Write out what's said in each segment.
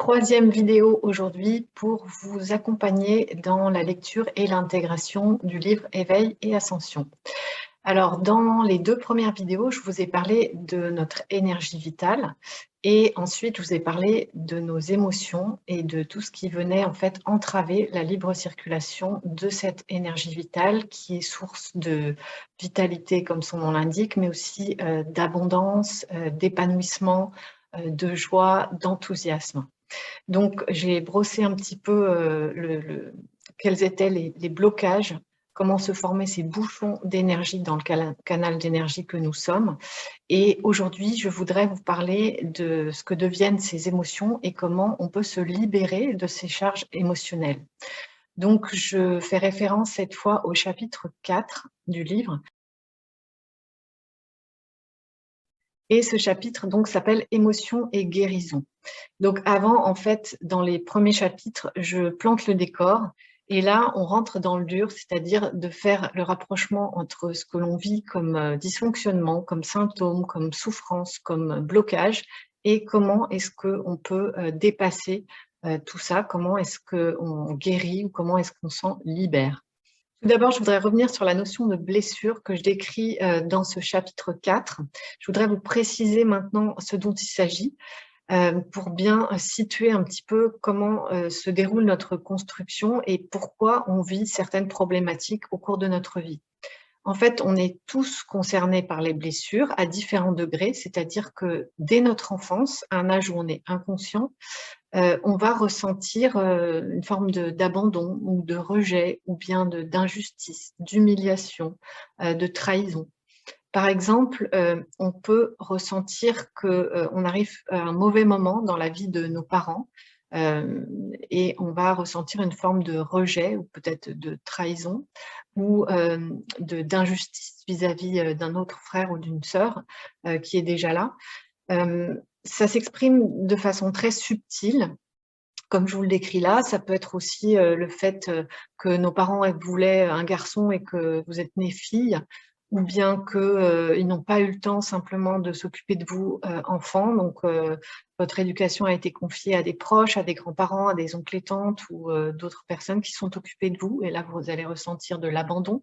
Troisième vidéo aujourd'hui pour vous accompagner dans la lecture et l'intégration du livre Éveil et Ascension. Alors, dans les deux premières vidéos, je vous ai parlé de notre énergie vitale et ensuite, je vous ai parlé de nos émotions et de tout ce qui venait en fait entraver la libre circulation de cette énergie vitale qui est source de vitalité, comme son nom l'indique, mais aussi d'abondance, d'épanouissement, de joie, d'enthousiasme. Donc, j'ai brossé un petit peu quels étaient les blocages, comment se formaient ces bouchons d'énergie dans le canal d'énergie que nous sommes. Et aujourd'hui, je voudrais vous parler de ce que deviennent ces émotions et comment on peut se libérer de ces charges émotionnelles. Donc, je fais référence cette fois au chapitre 4 du livre. Et ce chapitre donc s'appelle « Émotions et guérison ». Donc avant, en fait, dans les premiers chapitres, je plante le décor et là, on rentre dans le dur, c'est-à-dire de faire le rapprochement entre ce que l'on vit comme dysfonctionnement, comme symptômes, comme souffrance, comme blocage et comment est-ce qu'on peut dépasser tout ça, comment est-ce qu'on guérit ou comment est-ce qu'on s'en libère. Tout d'abord, je voudrais revenir sur la notion de blessure que je décris dans ce chapitre 4. Je voudrais vous préciser maintenant ce dont il s'agit pour bien situer un petit peu comment se déroule notre construction et pourquoi on vit certaines problématiques au cours de notre vie. En fait, on est tous concernés par les blessures à différents degrés, c'est-à-dire que dès notre enfance, à un âge où on est inconscient, on va ressentir une forme d'abandon ou de rejet ou bien d'injustice, d'humiliation, de trahison. Par exemple, on peut ressentir qu'on arrive à un mauvais moment dans la vie de nos parents et on va ressentir une forme de rejet ou peut-être de trahison ou d'injustice vis-à-vis d'un autre frère ou d'une sœur qui est déjà là. Ça s'exprime de façon très subtile, comme je vous le décris là. Ça peut être aussi le fait que nos parents voulaient un garçon et que vous êtes née fille, ou bien qu'ils n'ont pas eu le temps simplement de s'occuper de vous, enfant. Donc, votre éducation a été confiée à des proches, à des grands-parents, à des oncles et tantes ou d'autres personnes qui sont occupées de vous. Et là, vous allez ressentir de l'abandon.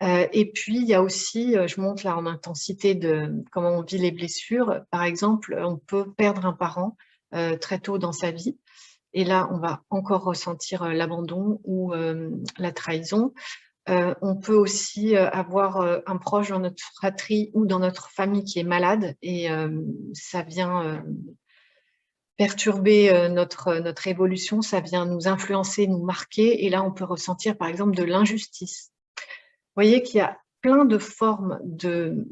Et puis, il y a aussi, je monte là en intensité de comment on vit les blessures. Par exemple, on peut perdre un parent très tôt dans sa vie. Et là, on va encore ressentir l'abandon ou la trahison. On peut aussi avoir un proche dans notre fratrie ou dans notre famille qui est malade et ça vient perturber notre évolution, ça vient nous influencer, nous marquer. Et là, on peut ressentir par exemple de l'injustice. Vous voyez qu'il y a plein de formes de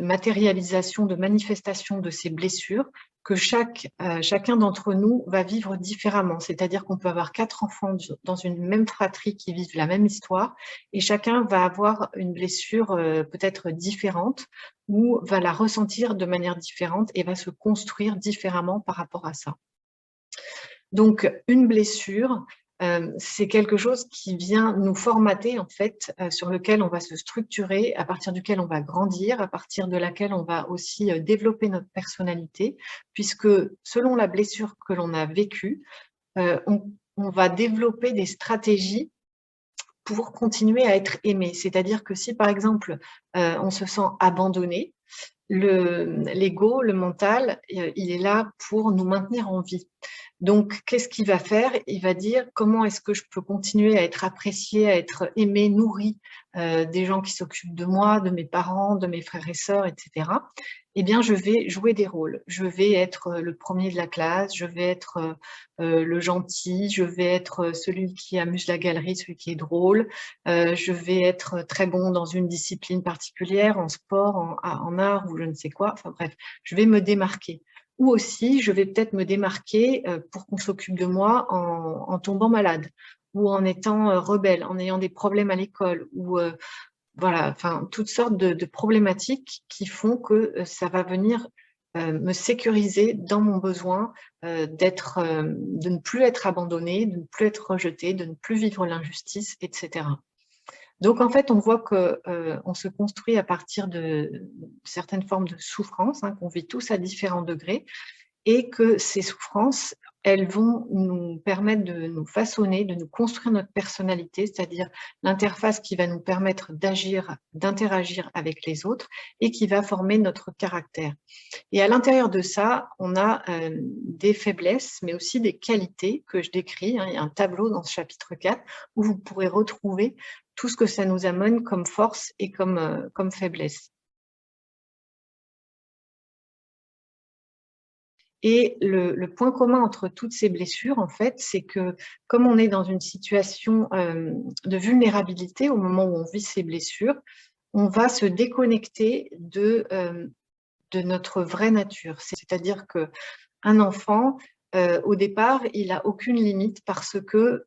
matérialisation, de manifestation de ces blessures que chacun d'entre nous va vivre différemment. C'est-à-dire qu'on peut avoir 4 enfants dans une même fratrie qui vivent la même histoire et chacun va avoir une blessure peut-être différente ou va la ressentir de manière différente et va se construire différemment par rapport à ça. Donc, une blessure, c'est quelque chose qui vient nous formater, en fait, sur lequel on va se structurer, à partir duquel on va grandir, à partir de laquelle on va aussi développer notre personnalité, puisque selon la blessure que l'on a vécue, on va développer des stratégies pour continuer à être aimé. C'est-à-dire que si, par exemple, on se sent abandonné, l'ego, le mental, il est là pour nous maintenir en vie. Donc, qu'est-ce qu'il va faire? Il va dire comment est-ce que je peux continuer à être apprécié, à être aimé, nourri des gens qui s'occupent de moi, de mes parents, de mes frères et sœurs, etc. Eh bien, je vais jouer des rôles. Je vais être le premier de la classe, je vais être le gentil, je vais être celui qui amuse la galerie, celui qui est drôle, je vais être très bon dans une discipline particulière, en sport, en art ou je ne sais quoi. Enfin bref, je vais me démarquer. Ou aussi, je vais peut-être me démarquer pour qu'on s'occupe de moi en tombant malade ou en étant rebelle, en ayant des problèmes à l'école ou voilà, enfin, toutes sortes de problématiques qui font que ça va venir me sécuriser dans mon besoin de ne plus être abandonnée, de ne plus être rejetée, de ne plus vivre l'injustice, etc. Donc, en fait, on voit qu'on se construit à partir de certaines formes de souffrances, hein, qu'on vit tous à différents degrés, et que ces souffrances, elles vont nous permettre de nous façonner, de nous construire notre personnalité, c'est-à-dire l'interface qui va nous permettre d'agir, d'interagir avec les autres et qui va former notre caractère. Et à l'intérieur de ça, on a des faiblesses, mais aussi des qualités que je décris. Il y a un tableau dans ce chapitre 4 où vous pourrez retrouver tout ce que ça nous amène comme force et comme faiblesse. Et le point commun entre toutes ces blessures, en fait, c'est que comme on est dans une situation de vulnérabilité au moment où on vit ces blessures, on va se déconnecter de notre vraie nature. C'est-à-dire qu'un enfant, au départ, il n'a aucune limite parce que,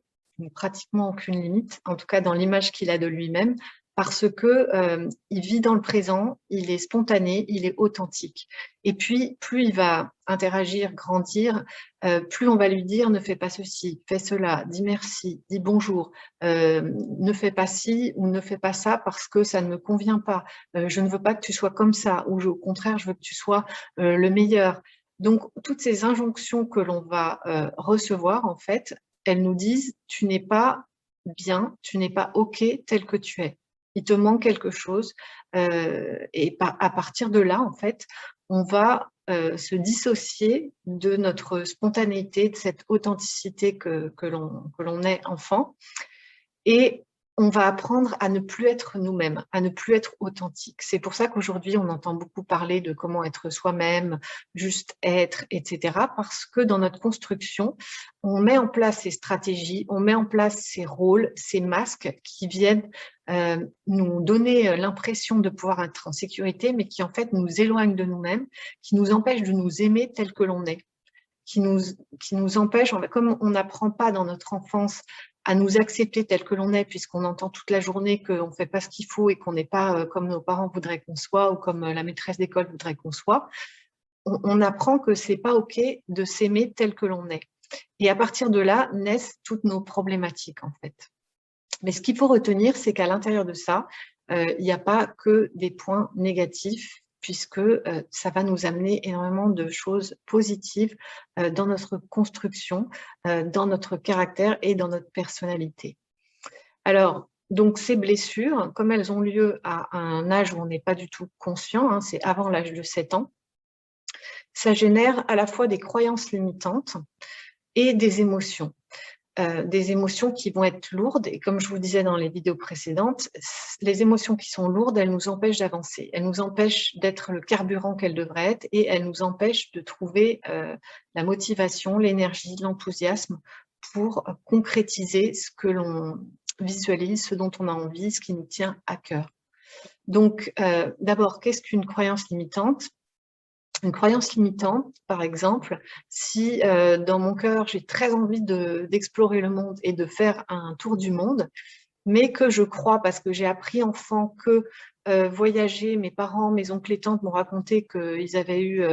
pratiquement aucune limite, en tout cas dans l'image qu'il a de lui-même, parce qu'il vit dans le présent, il est spontané, il est authentique. Et puis, plus il va interagir, grandir, plus on va lui dire « ne fais pas ceci, fais cela, dis merci, dis bonjour, ne fais pas ci ou ne fais pas ça parce que ça ne me convient pas, je ne veux pas que tu sois comme ça, ou au contraire, je veux que tu sois le meilleur ». Donc, toutes ces injonctions que l'on va recevoir, en fait, elles nous disent « tu n'es pas bien, tu n'es pas OK tel que tu es ». Il te manque quelque chose et à partir de là, en fait, on va se dissocier de notre spontanéité, de cette authenticité que l'on est enfant. Et on va apprendre à ne plus être nous-mêmes, à ne plus être authentique. C'est pour ça qu'aujourd'hui, on entend beaucoup parler de comment être soi-même, juste être, etc. Parce que dans notre construction, on met en place ces stratégies, on met en place ces rôles, ces masques qui viennent nous donner l'impression de pouvoir être en sécurité, mais qui en fait nous éloignent de nous-mêmes, qui nous empêchent de nous aimer tel que l'on est. Qui nous empêche, comme on n'apprend pas dans notre enfance à nous accepter tel que l'on est, puisqu'on entend toute la journée qu'on ne fait pas ce qu'il faut et qu'on n'est pas comme nos parents voudraient qu'on soit ou comme la maîtresse d'école voudrait qu'on soit, on apprend que ce n'est pas OK de s'aimer tel que l'on est. Et à partir de là, naissent toutes nos problématiques, en fait. Mais ce qu'il faut retenir, c'est qu'à l'intérieur de ça, il n'y a pas que des points négatifs, puisque ça va nous amener énormément de choses positives dans notre construction, dans notre caractère et dans notre personnalité. Alors, donc ces blessures, comme elles ont lieu à un âge où on n'est pas du tout conscient, hein, c'est avant l'âge de 7 ans, ça génère à la fois des croyances limitantes et des émotions. Des émotions qui vont être lourdes, et comme je vous disais dans les vidéos précédentes, les émotions qui sont lourdes, elles nous empêchent d'avancer, elles nous empêchent d'être le carburant qu'elles devraient être, et elles nous empêchent de trouver la motivation, l'énergie, l'enthousiasme pour concrétiser ce que l'on visualise, ce dont on a envie, ce qui nous tient à cœur. Donc, d'abord, qu'est-ce qu'une croyance limitante ? Une croyance limitante, par exemple, si dans mon cœur, j'ai très envie d'explorer le monde et de faire un tour du monde, mais que je crois, parce que j'ai appris enfant que voyager, mes parents, mes oncles et tantes m'ont raconté qu'ils avaient eu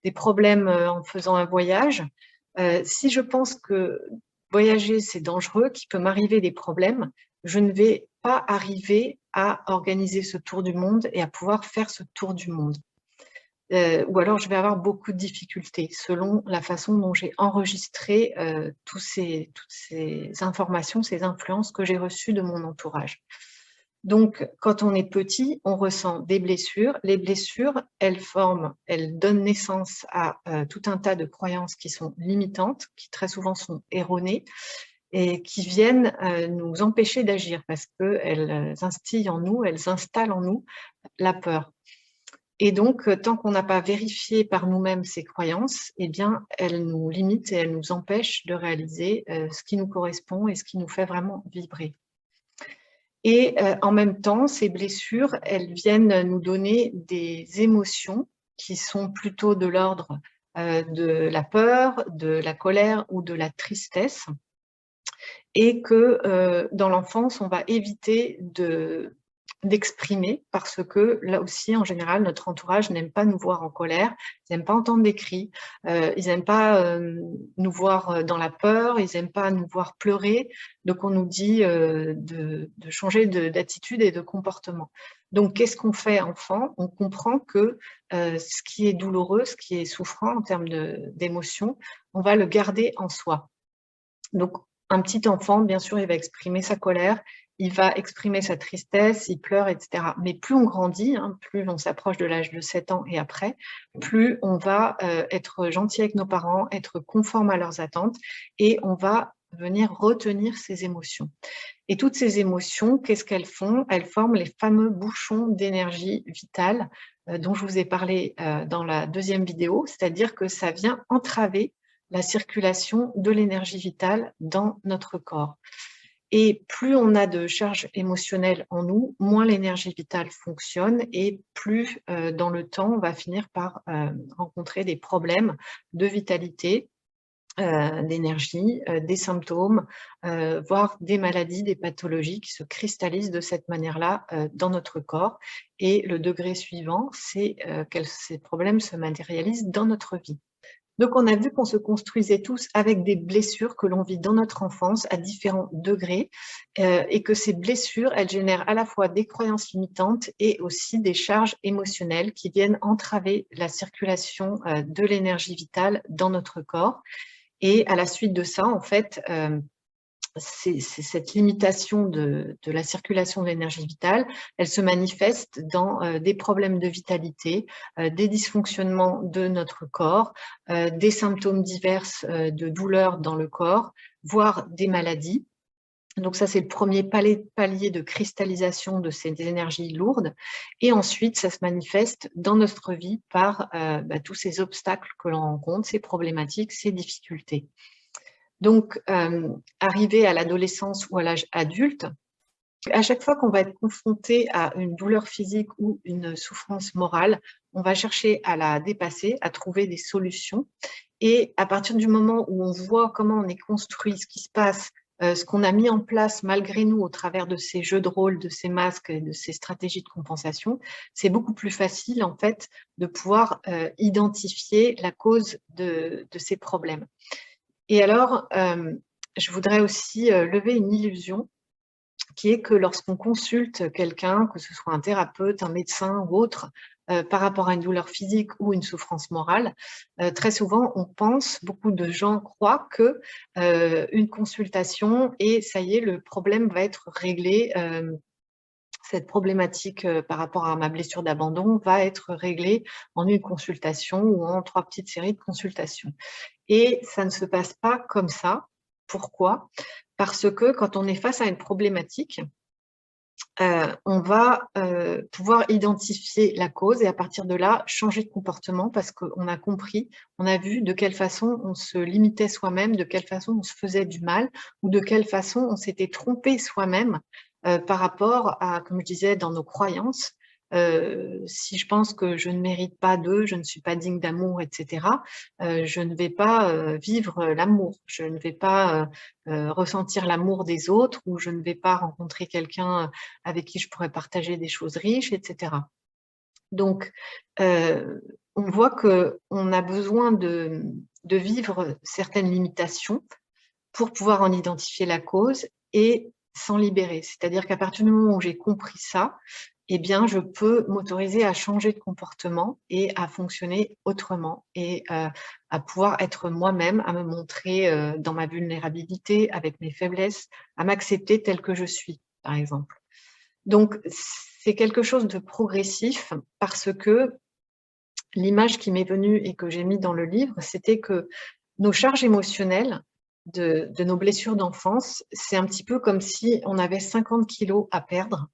des problèmes en faisant un voyage. Si je pense que voyager, c'est dangereux, qu'il peut m'arriver des problèmes, je ne vais pas arriver à organiser ce tour du monde et à pouvoir faire ce tour du monde. Ou alors je vais avoir beaucoup de difficultés selon la façon dont j'ai enregistré toutes ces informations, ces influences que j'ai reçues de mon entourage. Donc, quand on est petit, on ressent des blessures. Les blessures, elles donnent naissance à tout un tas de croyances qui sont limitantes, qui très souvent sont erronées, et qui viennent nous empêcher d'agir parce qu'elles instillent en nous, elles installent en nous la peur. Et donc, tant qu'on n'a pas vérifié par nous-mêmes ces croyances, eh bien, elles nous limitent et elles nous empêchent de réaliser ce qui nous correspond et ce qui nous fait vraiment vibrer. Et en même temps, ces blessures, elles viennent nous donner des émotions qui sont plutôt de l'ordre de la peur, de la colère ou de la tristesse. Et que dans l'enfance, on va éviter d'exprimer parce que là aussi, en général, notre entourage n'aime pas nous voir en colère, ils n'aiment pas entendre des cris, ils n'aiment pas nous voir dans la peur, ils n'aiment pas nous voir pleurer, donc on nous dit de changer d'attitude et de comportement. Donc, qu'est-ce qu'on fait enfant? On comprend que ce qui est douloureux, ce qui est souffrant en termes d'émotions, on va le garder en soi. Donc, un petit enfant, bien sûr, il va exprimer sa colère, il va exprimer sa tristesse, il pleure, etc. Mais plus on grandit, hein, plus on s'approche de l'âge de 7 ans et après, plus on va être gentil avec nos parents, être conforme à leurs attentes et on va venir retenir ses émotions. Et toutes ces émotions, qu'est-ce qu'elles font? Elles forment les fameux bouchons d'énergie vitale dont je vous ai parlé dans la deuxième vidéo, c'est-à-dire que ça vient entraver la circulation de l'énergie vitale dans notre corps. Et plus on a de charge émotionnelle en nous, moins l'énergie vitale fonctionne et plus dans le temps, on va finir par rencontrer des problèmes de vitalité, d'énergie, des symptômes, voire des maladies, des pathologies qui se cristallisent de cette manière-là dans notre corps. Et le degré suivant, c'est que ces problèmes se matérialisent dans notre vie. Donc, on a vu qu'on se construisait tous avec des blessures que l'on vit dans notre enfance à différents degrés et que ces blessures, elles génèrent à la fois des croyances limitantes et aussi des charges émotionnelles qui viennent entraver la circulation de l'énergie vitale dans notre corps. Et à la suite de ça, en fait, c'est cette limitation de la circulation de l'énergie vitale, elle se manifeste dans des problèmes de vitalité, des dysfonctionnements de notre corps, des symptômes divers de douleurs dans le corps, voire des maladies. Donc ça, c'est le premier palier de cristallisation de ces énergies lourdes. Et ensuite, ça se manifeste dans notre vie par tous ces obstacles que l'on rencontre, ces problématiques, ces difficultés. Donc, arrivé à l'adolescence ou à l'âge adulte, à chaque fois qu'on va être confronté à une douleur physique ou une souffrance morale, on va chercher à la dépasser, à trouver des solutions. Et à partir du moment où on voit comment on est construit, ce qui se passe, ce qu'on a mis en place malgré nous au travers de ces jeux de rôle, de ces masques et de ces stratégies de compensation, c'est beaucoup plus facile en fait de pouvoir identifier la cause de ces problèmes. Et alors, je voudrais aussi lever une illusion qui est que lorsqu'on consulte quelqu'un, que ce soit un thérapeute, un médecin ou autre, par rapport à une douleur physique ou une souffrance morale, très souvent, on pense, beaucoup de gens croient que une consultation et ça y est, le problème va être réglé. Cette problématique par rapport à ma blessure d'abandon va être réglée en une consultation ou en 3 petites séries de consultations. Et ça ne se passe pas comme ça. Pourquoi? Parce que quand on est face à une problématique, on va pouvoir identifier la cause et à partir de là, changer de comportement parce qu'on a compris, on a vu de quelle façon on se limitait soi-même, de quelle façon on se faisait du mal ou de quelle façon on s'était trompé soi-même par rapport à, comme je disais, dans nos croyances. Si je pense que je ne mérite pas d'eux, je ne suis pas digne d'amour, etc., je ne vais pas vivre l'amour, je ne vais pas ressentir l'amour des autres ou je ne vais pas rencontrer quelqu'un avec qui je pourrais partager des choses riches, etc. Donc, on voit qu'on a besoin de vivre certaines limitations pour pouvoir en identifier la cause et s'en libérer. C'est-à-dire qu'à partir du moment où j'ai compris ça, eh bien, je peux m'autoriser à changer de comportement et à fonctionner autrement et à pouvoir être moi-même, à me montrer dans ma vulnérabilité, avec mes faiblesses, à m'accepter telle que je suis, par exemple. Donc, c'est quelque chose de progressif parce que l'image qui m'est venue et que j'ai mis dans le livre, c'était que nos charges émotionnelles de nos blessures d'enfance, c'est un petit peu comme si on avait 50 kilos à perdre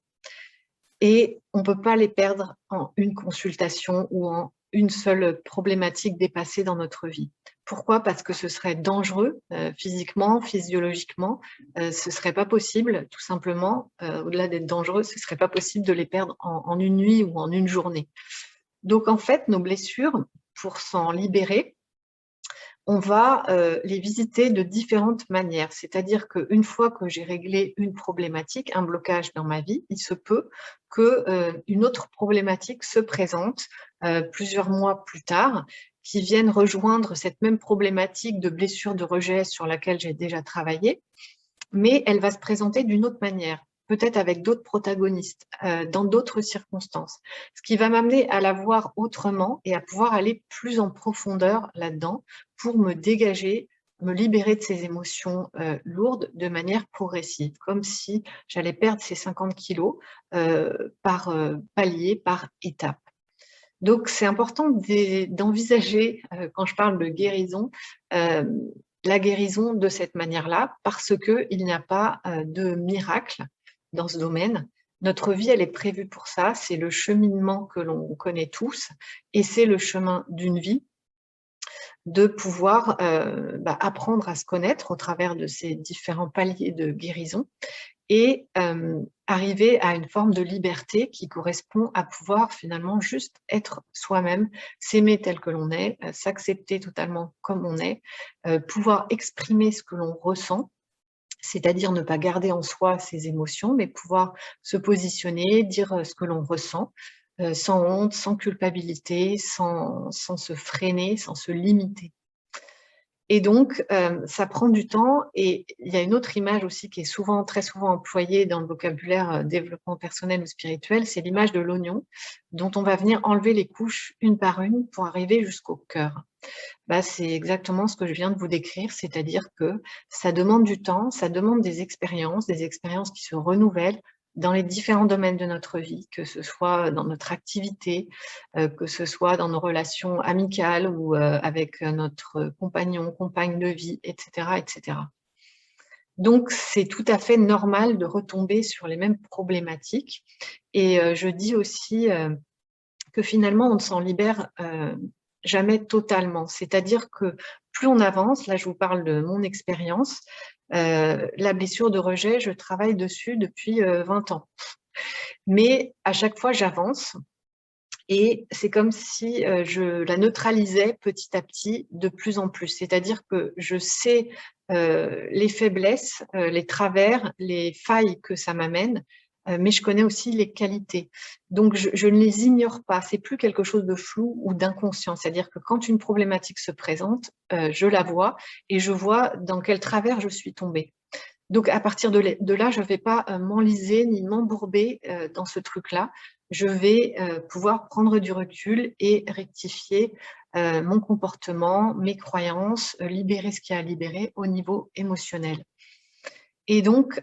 et on ne peut pas les perdre en une consultation ou en une seule problématique dépassée dans notre vie. Pourquoi? Parce que ce serait dangereux physiquement, physiologiquement, ce ne serait pas possible, tout simplement, au-delà d'être dangereux, ce ne serait pas possible de les perdre en une nuit ou en une journée. Donc en fait, nos blessures, pour s'en libérer, on va les visiter de différentes manières. C'est-à-dire qu'une fois que j'ai réglé une problématique, un blocage dans ma vie, il se peut qu'une autre problématique se présente plusieurs mois plus tard, qui vienne rejoindre cette même problématique de blessure de rejet sur laquelle j'ai déjà travaillé, mais elle va se présenter d'une autre manière. peut-être avec d'autres protagonistes, dans d'autres circonstances. Ce qui va m'amener à la voir autrement et à pouvoir aller plus en profondeur là-dedans pour me dégager, me libérer de ces émotions lourdes de manière progressive, comme si j'allais perdre ces 50 kilos par palier, par étape. Donc, c'est important d'envisager, quand je parle de guérison, la guérison de cette manière-là, parce qu'il n'y a pas de miracle dans ce domaine. Notre vie, elle est prévue pour ça, c'est le cheminement que l'on connaît tous, et c'est le chemin d'une vie de pouvoir apprendre à se connaître au travers de ces différents paliers de guérison et arriver à une forme de liberté qui correspond à pouvoir finalement juste être soi-même, s'aimer tel que l'on est, s'accepter totalement comme on est, pouvoir exprimer ce que l'on ressent, c'est-à-dire ne pas garder en soi ses émotions, mais pouvoir se positionner, dire ce que l'on ressent, sans honte, sans culpabilité, sans se freiner, sans se limiter. Et donc, ça prend du temps et il y a une autre image aussi qui est souvent, très souvent employée dans le vocabulaire développement personnel ou spirituel, c'est l'image de l'oignon dont on va venir enlever les couches une par une pour arriver jusqu'au cœur. Bah, c'est exactement ce que je viens de vous décrire, c'est-à-dire que ça demande du temps, ça demande des expériences qui se renouvellent dans les différents domaines de notre vie, que ce soit dans notre activité, que ce soit dans nos relations amicales ou avec notre compagnon, compagne de vie, etc., etc. Donc, c'est tout à fait normal de retomber sur les mêmes problématiques. Et je dis aussi que finalement, on ne s'en libère jamais totalement. C'est-à-dire que plus on avance, là je vous parle de mon expérience, la blessure de rejet, je travaille dessus depuis 20 ans. Mais à chaque fois, j'avance et c'est comme si je la neutralisais petit à petit de plus en plus. C'est-à-dire que je sais les faiblesses, les travers, les failles que ça m'amène, mais je connais aussi les qualités. Donc, je ne les ignore pas. C'est plus quelque chose de flou ou d'inconscient. C'est-à-dire que quand une problématique se présente, je la vois et je vois dans quel travers je suis tombée. Donc, à partir de là, je ne vais pas m'enliser ni m'embourber dans ce truc-là. Je vais pouvoir prendre du recul et rectifier mon comportement, mes croyances, libérer ce qu'il y a à libérer au niveau émotionnel. Et donc,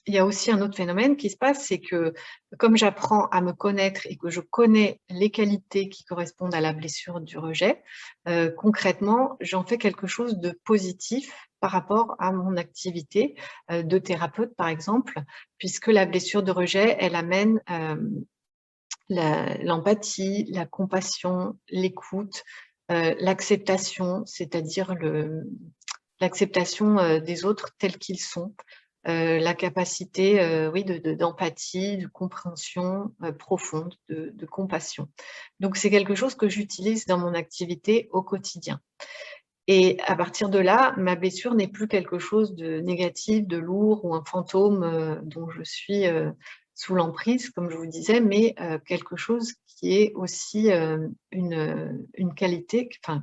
il y a aussi un autre phénomène qui se passe, c'est que comme j'apprends à me connaître et que je connais les qualités qui correspondent à la blessure du rejet, concrètement, j'en fais quelque chose de positif par rapport à mon activité de thérapeute, par exemple, puisque la blessure de rejet, elle amène l'empathie, la compassion, l'écoute, l'acceptation, c'est-à-dire l'acceptation des autres tels qu'ils sont, la capacité oui, d'empathie, de compréhension profonde, de compassion. Donc, c'est quelque chose que j'utilise dans mon activité au quotidien. Et à partir de là, ma blessure n'est plus quelque chose de négatif, de lourd ou un fantôme dont je suis sous l'emprise, comme je vous disais, mais quelque chose qui est aussi une qualité, enfin,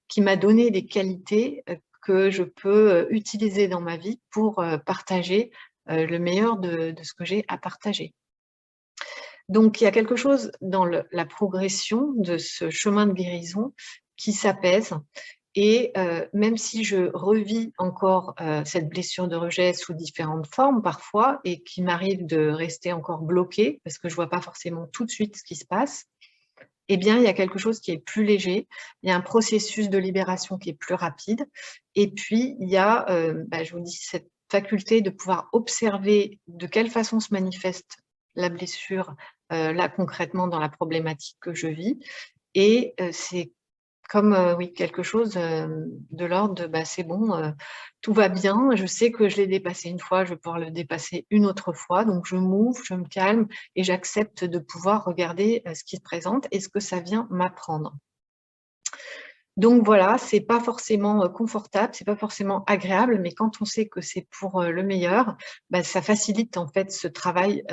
qui m'a donné des qualités que je peux utiliser dans ma vie pour partager le meilleur de ce que j'ai à partager. Donc, il y a quelque chose dans la progression de ce chemin de guérison qui s'apaise. Et même si je revis encore cette blessure de rejet sous différentes formes parfois et qu'il m'arrive de rester encore bloquée parce que je ne vois pas forcément tout de suite ce qui se passe, eh bien, il y a quelque chose qui est plus léger, il y a un processus de libération qui est plus rapide. Et puis, il y a, je vous dis, cette faculté de pouvoir observer de quelle façon se manifeste la blessure, là concrètement dans la problématique que je vis. Et c'est comme oui, quelque chose de l'ordre de c'est bon, tout va bien, je sais que je l'ai dépassé une fois, je vais pouvoir le dépasser une autre fois, donc je m'ouvre, je me calme et j'accepte de pouvoir regarder ce qui se présente et ce que ça vient m'apprendre. Donc voilà, c'est pas forcément confortable, c'est pas forcément agréable, mais quand on sait que c'est pour le meilleur, ça facilite en fait ce travail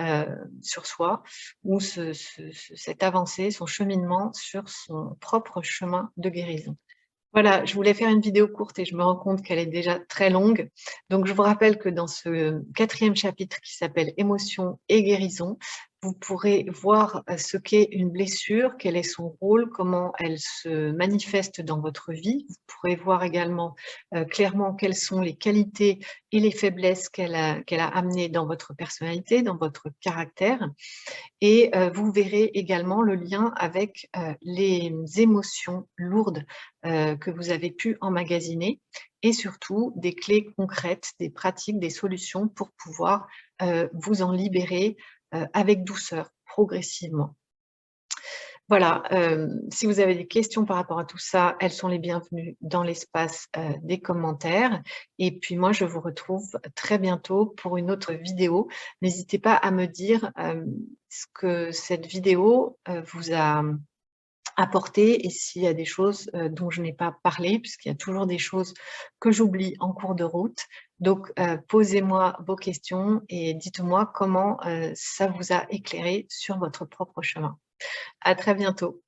sur soi ou cette avancée, son cheminement sur son propre chemin de guérison. Voilà, je voulais faire une vidéo courte et je me rends compte qu'elle est déjà très longue. Donc, je vous rappelle que dans ce 4e chapitre qui s'appelle «Émotion et guérison», vous pourrez voir ce qu'est une blessure, quel est son rôle, comment elle se manifeste dans votre vie. Vous pourrez voir également clairement quelles sont les qualités et les faiblesses qu'elle a amenées dans votre personnalité, dans votre caractère. Et vous verrez également le lien avec les émotions lourdes que vous avez pu emmagasiner et surtout des clés concrètes, des pratiques, des solutions pour pouvoir vous en libérer avec douceur, progressivement. Voilà, si vous avez des questions par rapport à tout ça, elles sont les bienvenues dans l'espace des commentaires. Et puis moi, je vous retrouve très bientôt pour une autre vidéo. N'hésitez pas à me dire ce que cette vidéo vous a apporté et s'il y a des choses dont je n'ai pas parlé, puisqu'il y a toujours des choses que j'oublie en cours de route. Donc, posez-moi vos questions et dites-moi comment ça vous a éclairé sur votre propre chemin. À très bientôt.